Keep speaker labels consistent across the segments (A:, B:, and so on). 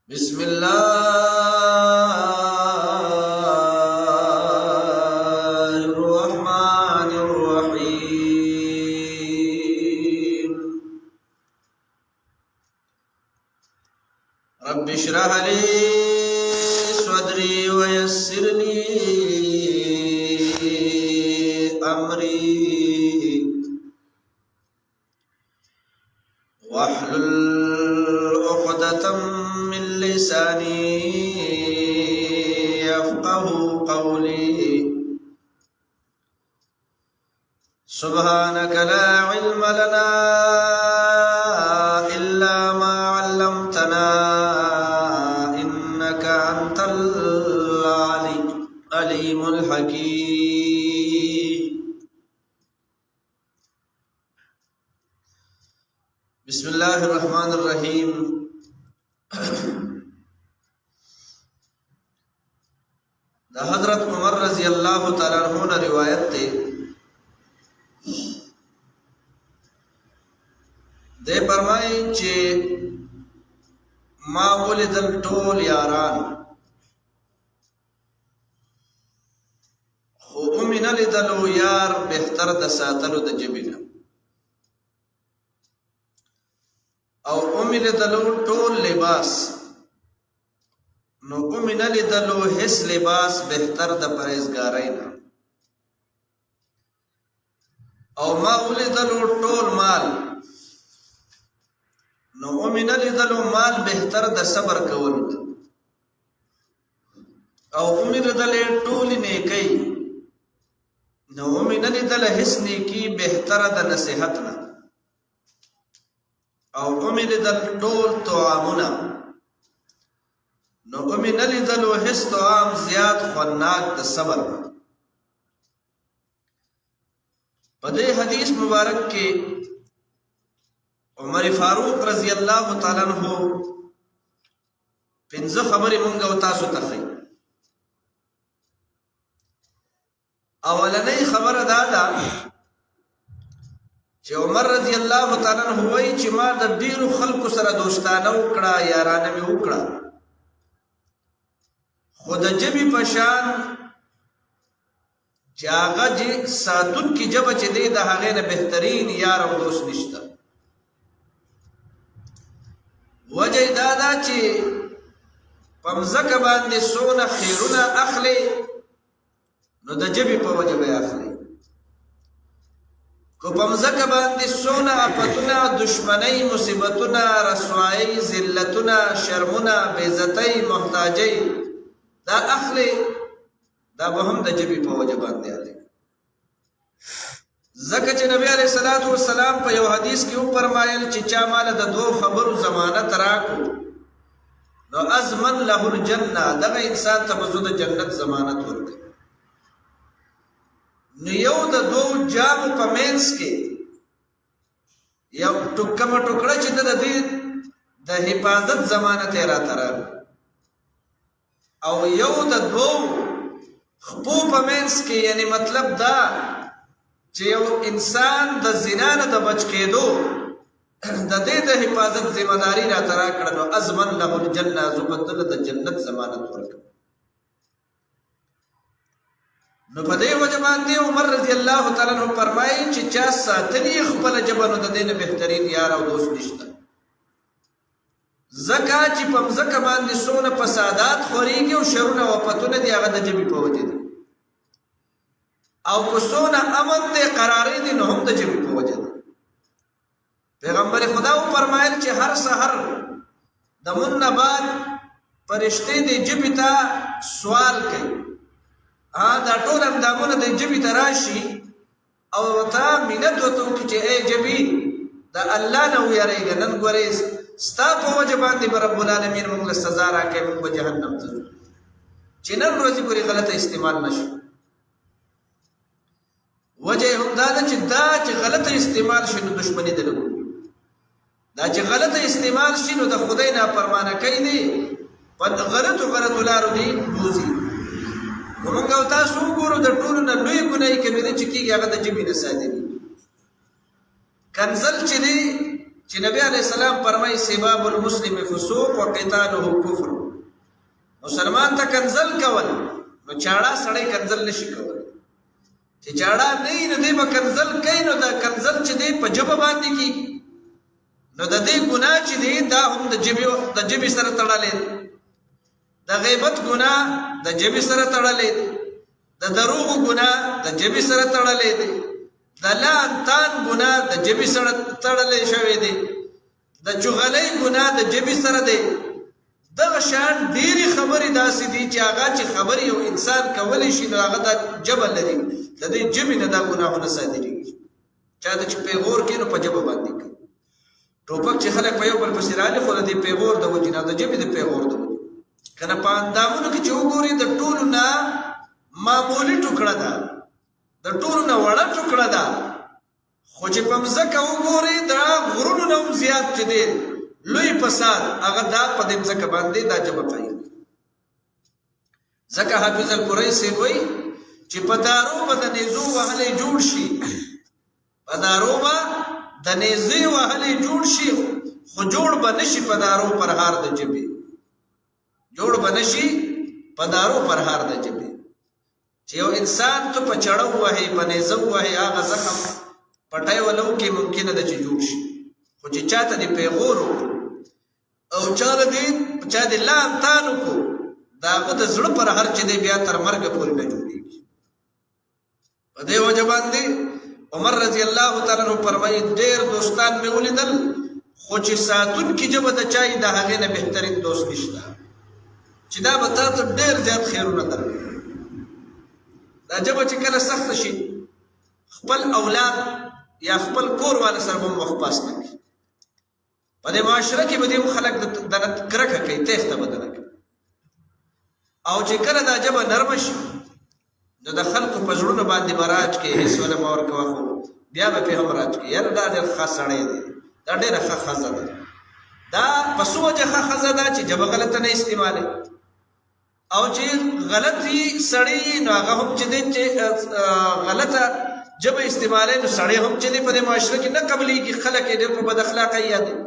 A: بسم الله الرحمن الرحيم رب اشرح لي صدري ويسر لي أمري واحلل عقدة من لساني يفقه قولي سبحانك لا علم لنا إلا ما علمتنا إنك أنت العليم الحكيم بسم الله الرحمن الرحيم دا حضرت عمر رضی اللہ تعالی عنہ نے روایت تے دے فرمائے چې ما ولیدل ټول یاران خو من لیدلو یار بهتر د ساتلو د جبینه او من لیدلو ټول لباس نو من لیدلو هیڅ لباس بهتر د پرهیزګارۍ نه او ما ولیدلو ټول مال نو من لیدلو مال بهتر د صبر کولو او من لیدلې ټول نیکی نو من لیدل هیڅ نیکی بهتر د نصیحت نه او من لیدل ټول طعامونه نو من لیدلو هیڅ طعام زیات خناک د صبر په دې حدیث مبارک کې عمر فاروق رضی الله تعالی عنہ پنځه خبرې مونږ او تاسو ته ښیي. اولنۍ خبره دا ده چې عمر رضی الله تعالی عنہ وایي چې ما د ډیرو خلکو سره دوستانه وکړه یارانه مې وکړه خو د جبې په شان چې هغه ساتونکي جبه چې دی د هغې نه بهترین یار او دوست نشته. وجه یې دا ده چې په مځکه باندې څونه خیرونه اخلي نو د جبې په وجه به یې اخلي کو په مځکه باندې څونه آفتونه دشمنۍ مصیبتونه رسوایۍ ذلتونه شرمونه بېعزتۍ محتاجۍ دا اخلي دا به هم د جبې په وجه باندې اخلي. ځکه چې نبی علیه الصلاۃ والسلام په یو حدیث کې وفرمایل چې چا مال د دوه خبرو ضمانت راکړو نو ازمن له الجنه دغه انسان ته به زه د جنت ضمانت ورکړم. نو یو د دوه جامو په منځ کې یو کومه ټوکړه چې د دې د حفاظت ضمانت یې راته راکړو او یو د دوه خپو په منځ کې یعنی مطلب دا چې یو انسان د زنا نه د بچ کېدو د دې د حفاظت ذمہ داری راته راکړه نو ازمن له الجنه زه به دله د جنت ضمانت ورکړم. نو په دې وجه باندې عمر رضی الله تعالی عنہ فرمایي چې چا ساتلی خپل جبه نو د دې نه بهترین یار او دوست نشته. ځکه چې په مځکه باندې څونه فسادات خورېږي او شرونه وفتونه دي هغه د جبې په وجه دي او که څونه امن دی قرارې دي نو هم د جبې په وجه دي. پیغمبر خدا وفرمایل چې هر سحر د مون نه بعد فرشتې د جبې ته سوال کوي دا ټول اندامونه د جبې ته راشي او ورته منت ورته وکړي چې ای جبې د الله نه ویریږه نن ګورې ستا په وجه باندې به رب العالمین موږ له سزا راکوي موږ به جهنم ته ځو چې نن ورځې پورې غلطه استعمال نشو. وجه هم دا ده چې دا چې غلطه استعمال شي نو دشمني ده دا چې غلطه استعمال شي نو د خدای نافرمانه کوي دي په غلطو لارو دي بوځي. موږ او تاسو وګورو د ټولو نه لوی ګناه کبیره چې کېږي هغه د جبې نه صادري کنزل چې دی چې نبی علیہ السلام فرمایي سباب المسلم فسوق وقتاله کفر. مسلمان ته کنزل کول نو چاړه سړی کنزل نشي کولی. چې چاړه نه دی به کنزل کوي نو دا کنزل چې دی په ژبه باندې کېږي نو د دې ګناه چې دی دا هم د ژبې سره تړلی دی. د غیبت ګناه د ژبې سره تړلی دی. د دروغ ګناه د ژبې سره تړلی دی. د لعن تان ګناه د ژبې سره تړلی شوی دی. د چغلۍ ګناه د ژبې سره دی. دغه شان ډېرې خبرې داسې دي چې هغه چې خبرې یو انسان کولی شي نو هغه دا ژبه لري. د دې ژبې نه دا ګناهونه صادرېږي. چا ته چې پیغور کوي نو په ژبه باندې کوي. ټوپک چې خلک په یو بل پسې رالي خو د دې پیغور د وجې نه د ژبې د پیغور د وجې که نه په اندامونو کې چې وګورې د ټولو نه معمولي ټوکړه ده، د ټولو نه وړه ټوکړه ده، خو چې په مځکه وګورې د غرونو نه هم زیات چې دی لوی فساد هغه دا په دې مځکه باندې دا ژبه کوي. ځکه حافظ القرآن صاحب وایي چې په دارو به د نیزو وهلی جوړ شي، په دارو به د نیزې وهلی جوړ شي خو جوړ به نشي په دارو پرهار د ژبې. جوړ به نشي په دارو پرهار د ژبې. چې یو انسان ته په چړه ووهې په نیزه ووهې هغه زخم پټی ولو کې ممکنه ده چې جوړ شي. خو چې چا ته دې پیغور وکړو او چا دې لام تان وکړو د هغه د زړه پرهر چې دی بیا تر مرګه پورې نه جوړېږي. په دې وجه باندې عمر رضی الله تعالی عنہ فرمایي ډېر دوستان مې ولیدل خو چې ساتونکي ژبه د چا د هغې نه بهترین دوست نشته چې دا به تا ته ډېر زیات خیرونه درکړي. دا ژبه چې کله سخته شي خپل اولاد یا خپل کور والا سره به وخت پاس نه کړي. په دې معاشره کې به دې خلک دنه کرکه کوي، تیښته به دنه کوي. او چې کله دا ژبه نرمه شي نو د خلکو په زړونو باندې به راج کوي. هېڅ ونه مه ورکوه خو بیا به پې هم راج کوي. یاره دا ډېر ښه سړی دی، دا ډېره ښه ښځه ده. دا په څه وجه ښه ښځه ده چې ژبه غلطه نه استعمالوي. او چې غلطي سړی نو هغه هم چې دی چې غلطه ژبه استعمالوي نو سړی هم چې دی په دې معاشره کې نه قبلېږي. خلک یې ډېر په بد اخلاقه یادوي.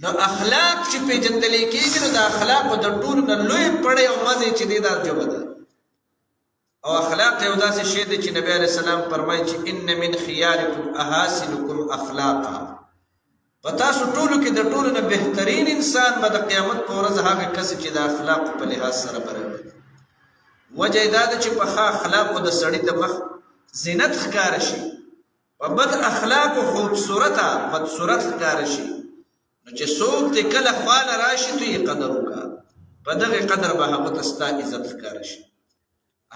A: نو اخلاق چې پېژندلی کېږي نو د اخلاقو د ټولو نه لوی پړی او مزې چې دی دا ژبه ده. او اخلاق یو داسې شی دی چې نبی علیه السلام فرمایي چې ان من خیارکم احاسنکم اخلاقا. په تاسو ټولو کې د ټولو نه بهترین انسان به د قیامت په ورځ هغه کس چې د اخلاقو په لحاظ سره برابر. وجه یې دا ده چې په ښه اخلاقو د سړي د مخ زینت ښکاره شي، په بد اخلاقو خوبصورته بدصورت ښکاره شي. نو چې څوک دې کله خواله راشي تو یې قدر وکړه، په دغې قدر به هغه ته ستا عزت ښکاره شي.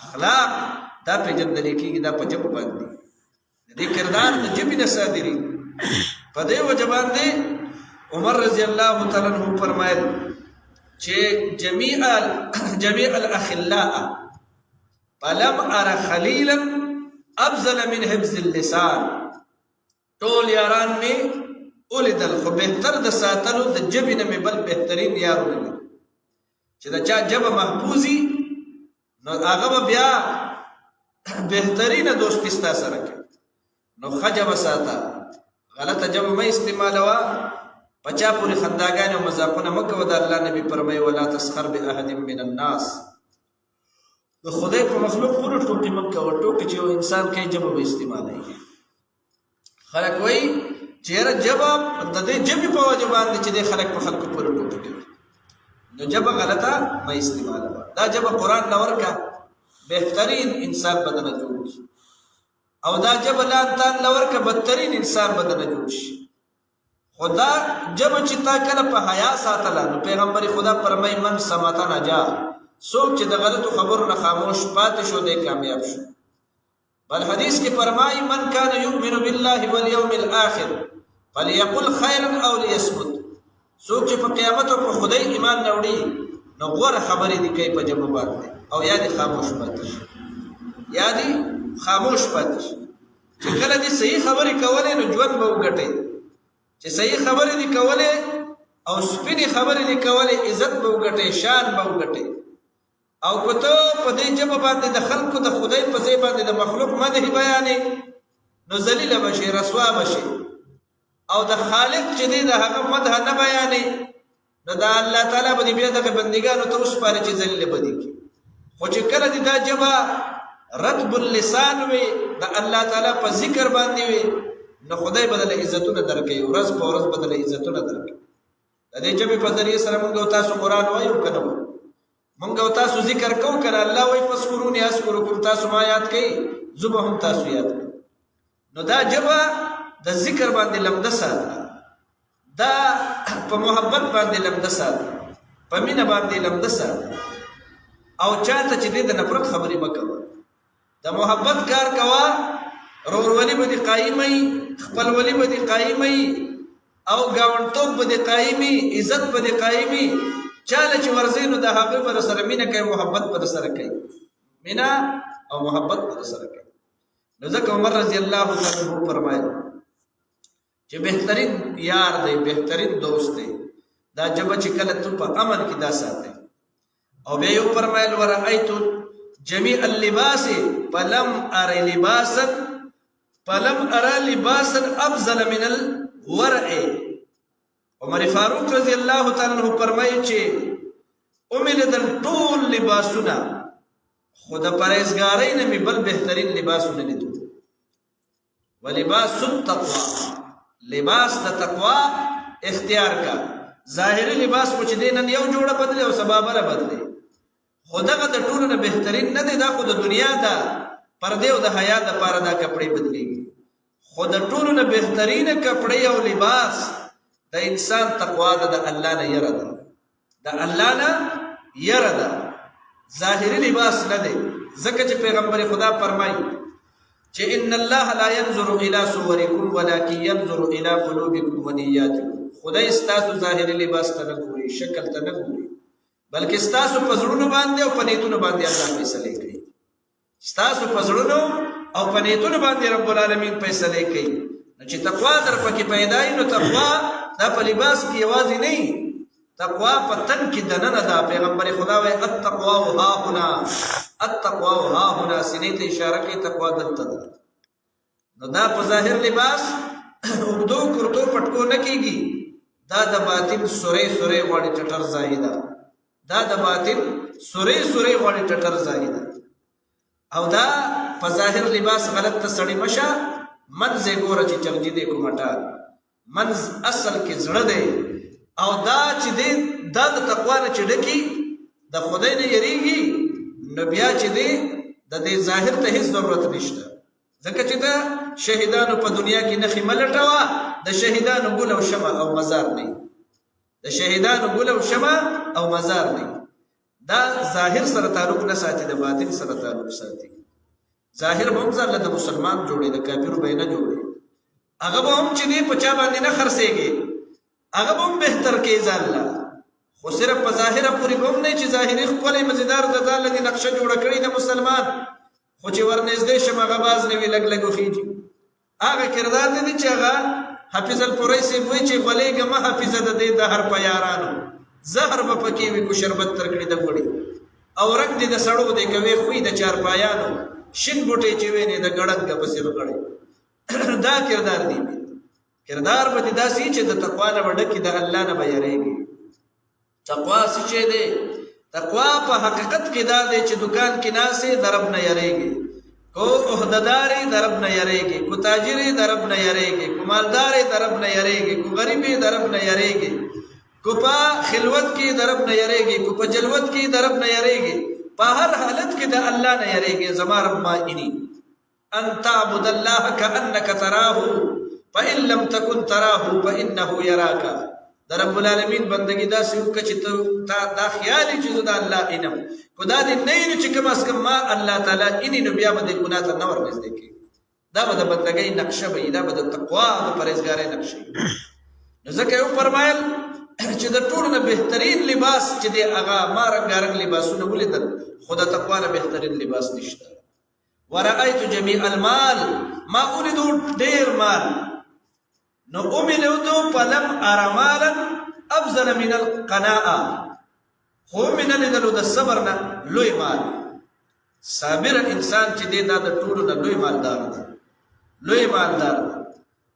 A: اخلاق دا پېژندلی کېږي دا په ژبه باندې د دې کردار د ژبې نه صادرېږي. په دې وجه باندې عمر رضی الله تعالی عنہ فرمایل چې جميع الاخلاء فلم ار خلیلا افضل من حفظ اللسان. ټول یاران مې ولیدل خو بهتر د ساتلو د ژبې نه مې بل بهترین یار ولیدل. چې د چا ژبه محفوظي نو هغه به بیا بهترینه دوستي ستا سره کوي. نو ښه ژبه ساته، غلطه ژبه مه استعمالوه، په چا پورې خنداګانې او مذاقونه مه کوه. د الله نبي فرمایي ولا تسخر باحد من الناس. د خدای په مخلوق پورې ټوکې مه کوه. ټوکې چې یو انسان کوي ژبه به استعمالوي. خلک وایي چې یاره ژبه د دې ژبې په وجه باندې چې دی خلک په خلکو پورې ټوکې کوي. نو ژبه غلطه مه استعمالوه. دا ژبه قرآن نه ورکه بهترین انسان به دنه جوړ شي، او دا ژبه لان تان نه ورکه بدترین انسان به دنه جوړ شي. خو دا ژبه چې تا کله په حیا ساتله نو پیغمبر خدا فرمایي من صمت نجا. څوک چې د غلطو خبرو نه خاموش پاتې شو دی کامیاب شو. بل حدیث کې فرمایي من کان یؤمن بالله والیوم الاخر فلیقل خیرا او لیصمت. څوک چې په قیامت او په خدای ایمان نه وړي نو غوره خبرې دي کوي په ژبه باندې او یا دې خاموش پاتې شي، یا دې خاموش پاتې شي. چې کله دې صحیح خبرې کولې نو ژوند به وګټئ. چې صحیح خبرې دې کولې او سپینې خبرې دې کولې عزت به وګټئ، شان به وګټئ. او که ته په دې ژبه باندې د خلکو د خدای په ځای باندې د مخلوق مدح بیانې نو ذلیله به شي، رسوا به شي. او د خالق چې دی د هغه مدح نه بیانې نو دا الله تعالی به بیا دغه بندګانو ته وسپاري چې ذلیل بدی کی خو چې کله دې دا ژبه رطب اللسان وي د الله تعالی په ذکر باندې وي نو خدای بدل عزتونه درکوي ورځ په ورځ بدل عزتونه درکوي د دې ژبې په ذریعه سره موږ تاسو قرآن وایو کنه موږ تاسو ذکر کوو کنه الله وایي فذكروني اذكركم تاسو ما یاد کوي زه هم تاسو یاد کوم نو دا ژبه د ذکر باندې لمده ساته دا په محبت باندې لمده ساته په مینه باندې لمده ساته او چاته چې د نفرت خبرې مکوه د محبت کار کوا رورولي به دي قایمي خپلولي به دي قایمي او گاونټوب به دي قایمي عزت به دي قایمي چاله چې ورزینو د هغه پر سره مینه کوي محبت پر سره کوي مینا او محبت پر سره کوي نو ځکه عمر رضی الله تعالی عنہ فرمایي چې بهترین یار دی بهترین دوست دی دا جبه چې کله ته په امن کې دا ساتي او بیا یو فرمایل ورایت جميع اللباس فلم ارى لباسا افضل من الورع عمر فاروق رضی الله تعالی عنہ فرمایي چې امید د ټول لباسونه خود پرهیزګاری نه می بل بهترین لباسونه لیدو ولباس التقوى لباس د تقوا اختیار کا ظاهری لباس کو چې دین یو جوړه بدله او سبب را بدله خدغه د ټولو نه بهترین نه دی دا خو د دنیا دا پرده او د حیا د پاره دا کپڑے بدلیږي خو د ټولو نه بهترین کپڑے او لباس د انسان تقوا د الله نه یره ده د الله نه یره ده ظاهری لباس نه دی ځکه چې پیغمبر خدا فرمایي چې ان الله لا ينظر الى صوركم ولكن ينظر الى قلوبكم ونياتكم خدای ستاسو ظاهری لباس ته نه ګوري شکل ته نه ګوري بلکې ستاسو په زړونو باندې او په نیتونو باندې الله فیصله کوي ستاسو په زړونو او په نیتونو باندې رب العالمین فیصله کوي چې تقوا در پکې پیدا وي نو تقوا دا په لباس کې یوازې نه تقوا په تن کې دننه دا پیغمبر خدا وایي التقوا ها هنا سینې ته اشاره کوي تقوا دلته ده نو دا په ظاهر لباس اردو کرتو پټکو نه کیږي دا د باطن سورې غوړي ټټر زاهده دا د باطن سورې غوړي ټټر زاهده او دا په ظاهر لباس غلط ته سړی مشه منځ ګوره چې چرجی دې کومټا منځ اصل کې زړه دی او دا چې دې دا د تقوا نه چډکی د خدای نه یریږي نو بیا چې دې د دې ظاهر ته هیڅ ضرورت نشته ځکه چې دا شهیدانو په دنیا کې نخې ملټوا د شهیدانو ګل او شمع او مزار نه د شهیدانو ګل او شمع او مزار نه دا ظاهر سره تعلق نه ساتي د باطن سره تعلق ساتي ظاهر هم ځل د مسلمان جوړي د کافر به نه جوړي هغه هم چې دې په چا باندې نه خرڅيږي هغه هم بهتر کې ځاله خو صرف په ظاهره پوری کوم نه چې ظاهري خپل مزیدار د ځان لدی نقشه جوړ کړی د مسلمان خو چې ورنږدې شمه غباز نه وی لګ خيږي هغه کردار دې چې هغه حافظ الپوري سي وای چې غلېګه ما حافظ د دې د هر پیارانو زهر په پکې وی کو شربت تر کړی د وړي او رنگ دې د سړو دې کوي خوې د چار پایانو شین بوټي چې ویني د غړد کا پسې وکړي دا کردار دی کردار به داسې چې د تقوا نه وډکې د الله نه بیریږي تقوا څه دی تقوا په حقیقت کې دا دی چې دکان کې ناسې درب نه یریږي کو عہدیداري درب نه یریږي کو تاجری درب نه یریږي کو مالداري درب نه یریږي کو غریبي درب نه یریږي کو په خلوت کې درب نه یریږي کو په جلوت کې درب نه یریږي په هر حالت کې د الله نه یریږي زما رب ما اني ان تعبد الله كانك تراه فإن لم تكن تراه فإنه يراك در رب العالمین بندگی دا سیو که چی دا خیالی چیزو دا اللہ اینم کدا دی نینو چی کم از کم ما اللہ تعالی اینی نو بیا بده گناہ تا نور نزده کی دا بده بندگی نقشه بی دا بده تقوا دا پرهیزګاری نقشه نو ځکه یو فرمایل چې د ټولو نه بهترین لباس چې دی هغه ما رنګارنګ لباسونه ولیدل خو د تقوا نه بهترین لباس نشته ورأيت جميع المال ما أريدو دير مال نو أمنوتو فلم أرى مالا أفضل من القناعة خو من لدلو د صبرنا لوی مال صابر انسان چې دی دا د ټولو نه لوی مالدار دی لوی مالدار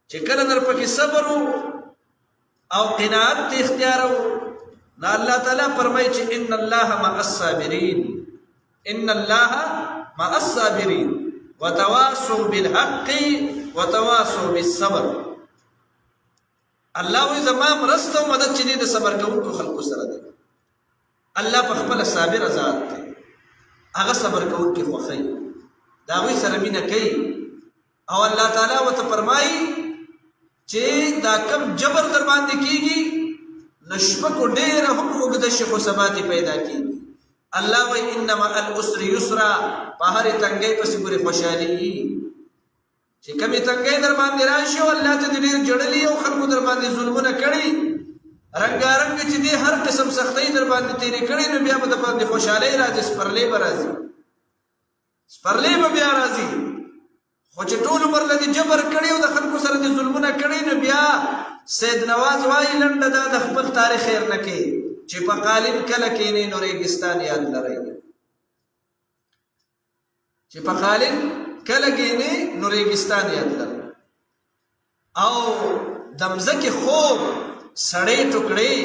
A: چې کله در پکې صبر او قناعت اختیار نو الله تعالی فرمایي چې ان الله مع الصابرین ان الله مع الصابرین وتواصوا بالحق وتواصوا بالصبر. الله وی زما مرسته او مدد چې د صبر کوونکو خلکو سره دی. الله په خپل صابر ذات دی، هغه صبر کوونکي خوښي دا وی سره مینه کوي. او الله تعالی وته فرمایي چې دا کم جبر در باندې کیږي نشبه کو ډېر هم وګد شي خو ثبات پیدا کیږي. الله وی انما العسر یسرا، په هر تنګي پسې پوری خوشالي چې کمی تنګي در باندې راشي او الله ته ډېر جړلې او خلکو در باندې ظلمونه کړي رنگارنګ چې دې هر قسم سختۍ در باندې تیرې کړي نو بیا به د باندې خوشالۍ راځي، سپرلې به راځي، سپرلې به بیا راځي. خو چې ټول عمر لدې جبر کړي او د خلکو سره دې ظلمونه کړي نو بیا سید نواز وایي لنډه دا د خپل تاریخ خیر نه کوي چې په قالین کله کېنې نو ریګستان یاد لرئ، چې په قالین کله کېنې نو ریګستان یاد لرئ. او د مځکې خوب سړې ټوکړې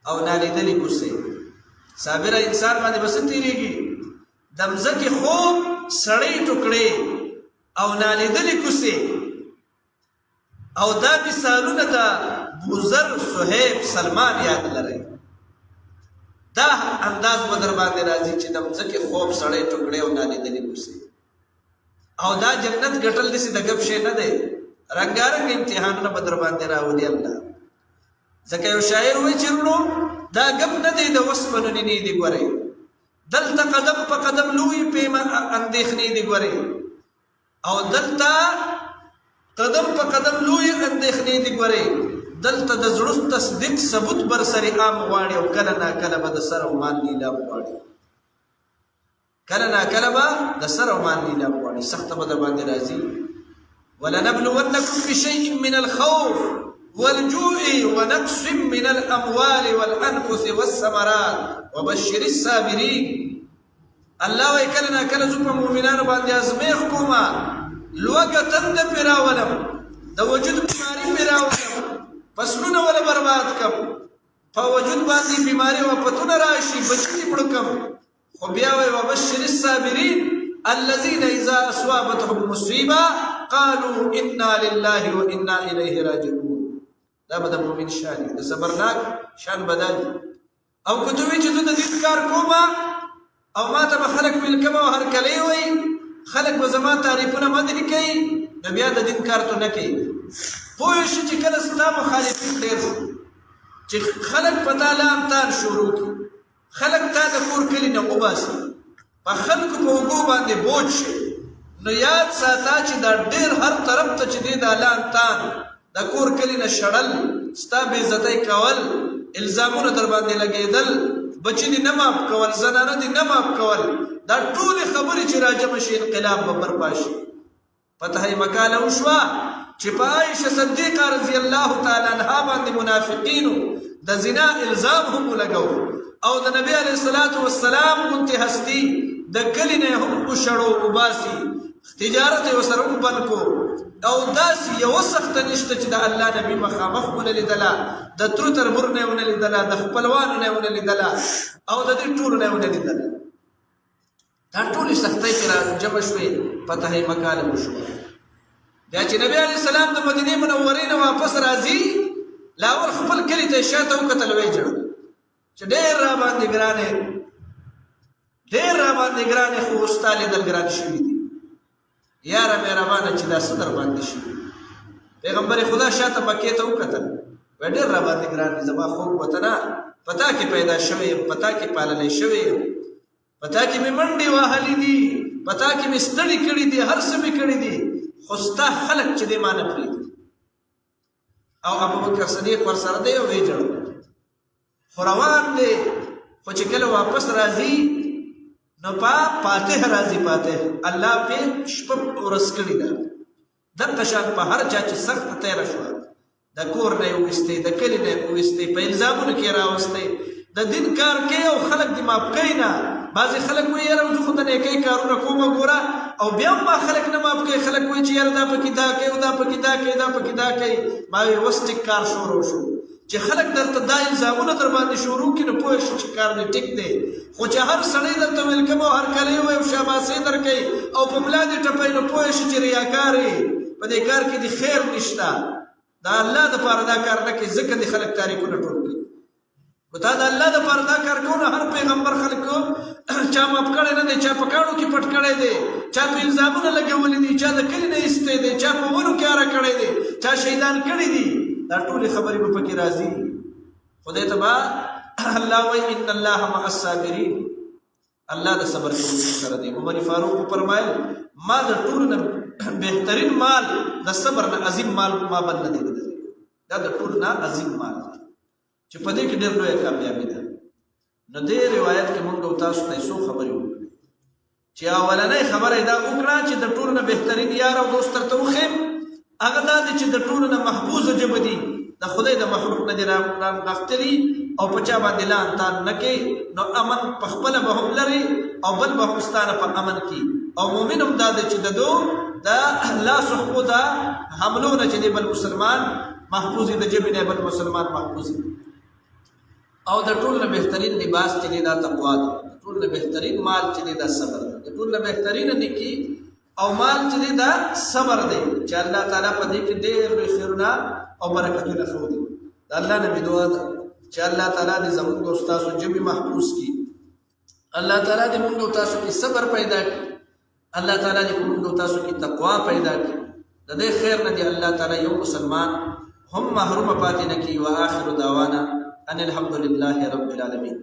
A: او نالیدلې کوڅې، صابره انسان باندې بس تیریږي. د مځکې خوب سړې ټوکړې او نالیدلې کوڅې او دا مثالونه د بوزر صہیب سلمان یاد لرئ. دا انداز به در باندې راځي چې د مځکې خوب سړې ټوکړې او نالیدلې کوڅې او دا جنت ګټل داسې د ګپ شی نه دی، رنګارنګ امتحانونه به در باندې راولي الله. ځکه یو شاعر وایي چې وروڼو دا ګپ نه دی د وسپنو نینې دي ګورئ، دلته قدم په قدم لوی پیمه اندېښنې دي ګورئ، او دلته قدم په قدم لوی اندېښنې دي ګورئ، دلته د زړه تصدیق ثبوت بر سر عام غواړي او کله نا کله به د سر او مان نیلام غواړي، کله نا کله به د سر او مان نیلام غواړي. سخته به در باندې راځي. ولنبلونکم بشیء من الخوف والجوع ونقص من الاموال والانفس والثمرات وبشر الصابرین. الله وی کله نا کله زه په مؤمنانو باندې ازمیخ کومه، لوږه تنده پرې راولم، د وجود بیماري پرې راولم، فصلونه ولا برباد کم، په وجود باندې بیماري او پتونه راشي بچی پړکم. خو بیا وی وبشر الصابرین الذين اذا اصابتهم مصیبه قالوا انا لله وانا الیه راجعون. دا به د مؤمن شان د صبرناک شان بدل. او کته وی چې زه د دې کار کوم او ما ته خلک ویل کما هر کلی وی خلک به زما تعریفونه مدح کوي نو بیا د دین کار ته نه کوي. پوه شي چې کله ستا مخالفین ډېر چې خلک په تا لام تار شروع کړي، خلک تا د کور کلي نه وباسي، په خلکو په اوږو باندې بوج شي، نو یاد ساته چې دا ډېر هر طرف ته چې دی دا لام تان د کور کلي نه شړل، ستا بې عزتۍ کول، الزامونه در باندې لګېدل، بچي دې نه معاف کول، زنانه دې نه معاف کول، دا ټولې خبرې چې راجمع شي انقلاب به برپا شي. فتح مکه له وشوه چې په عایشه صدیقه رضی الله تعالی عنها باندې منافقینو د زنا الزام هم ولګو او د نبی علیه الصلاة والسلام غوندې هستي د کلي نه هم وشړو وباسي، تجارت یې ورسره وبند کو او داسې یوه سخته نشته چې د الله نبي مخامخ ونه لیدله، د ترو تر مور نه یې ونه لیدله، د خپلوانو نه یې ونه لیدله او د دې ټولو نه یې ونه لیدله. دا ټولې سختۍ چې راجمع شوې فتح مکه له وشوه. بیا چې نبی علیه السلام د مدینې منورې نه واپس راځي لاول خپل کلي ته یې شاته وکتل، ویې ژړل چې ډېر راباندې ګرانې ډېر راباندې ګرانې خو ستا لیدل ګران شوي دي، یاره مهربانه چې دا څه در باندې شوي. پیغمبر خدا شاته مکې ته وکتل، وایي ډېر راباندې ګران دي، زما خوږ وطنه په تا کې پیدا شوی یم، په تا کې پاللی شوی یم، په تا کې مې منډې وهلې دي، په تا کې مې ستړي کړي دي، هر څه مې کړي دي، خو ستا خلک چې دی ما نه پرېږدي. او ابوبکر صدیق ورسره دی او ویې ژړل. خو روان دی، خو چې کله واپس راځي نو فاتح راځي، فاتح الله پې شپه ورځ کړې ده. دغه شان په هر چا چې سخته تېره شوه، د کور نه یې وویستی، د کلي نه یې وویستی، په الزامونو کې یې راوستی، د دین کار کوي او خلک دې معاف کوي نه. بعضې خلک وایي یاره زه خو د نیکۍ کارونه کوم ګوره او بیا ما خلک نه ماف کوي خلک وایي چې یاره دا پکې دا کوي او دا پکې دا کوي دا پکې دا کوي ما وایي اوس ټیک کار شروع شو چې خلک درته دا الزامونه در باندې شروع کړي نو پوه شي چې کار دې ټیک دی خو چې هر سړی درته ویلکم او هر کلی وایي او شاباسي درکوي او په ملا دې ټپوي نو پوه شي چې ریاکار یې په دې کار کې د خیر نشته دا الله دپاره دا کار نه کوي ځکه دې خلک تاریخونه ټول کوي خو تا د الله دپاره دا کار کوو نو هر پیغمبر خلکو چا ماف کړی نه دی چا په کاڼو کې پټ کړی دی چا په الزامونه لګولی دي چا د کلي نه ایستی دی چا په ونو کې اره کړی دی چا شهیدان کړي دي دا ټولې خبرې به پکې راځي خدای ته به الله وایي ان الله مع الصابرین الله د صبر کوونکو سره دی عمر فاروق فرمایل ما د ټولو نه بهترین مال د صبر نه عظیم مال ما بل نه دی لیدلی دا د ټولو نه عظیم مال دی چې په دې کې ډېر لویه کامیابي ده نو دې روایت کې موږ او تاسو ته څو خبرې وکړې چې اولنۍ خبره دا وکړه چې د ټولو نه بهترین یار او دوست درته وښیم هغه دا دی چې د ټولو نه محفوظه ژبه دي د خدای د مخلوق نه دې راغښتلي او په چا باندې لان تان نه کوي نو امن په خپله به هم لري او بل به هم ستانه په امن کې او مؤمن هم دا دی چې د دو د لاسو خپو د حملو نه چې دی بل مسلمان محفوظ د ژبې نه بل مسلمان محفوظ او د ټول نه بهترین لباس چې دی دا تقوا ده د ټول نه بهترین مال چې دی دا صبر ده د ټول نه بهترین نیکي او مال چې دی دا صبر دی چې الله تعالی په دې کې ډېر لوی خیرونه او برکتونه ښودي د الله نه مې دعا ده چې الله تعالی دې زموږ او ستاسو ژبې محفوظ کړي الله تعالی دې موږ او تاسو کې صبر پیدا کړي الله تعالی دې موږ او تاسو کې تقوا پیدا کړي د دې خیر نه دې الله تعالی یو مسلمان هم محروم پاتې نه کړي واخر دعوانا ان الحمد لله رب العالمين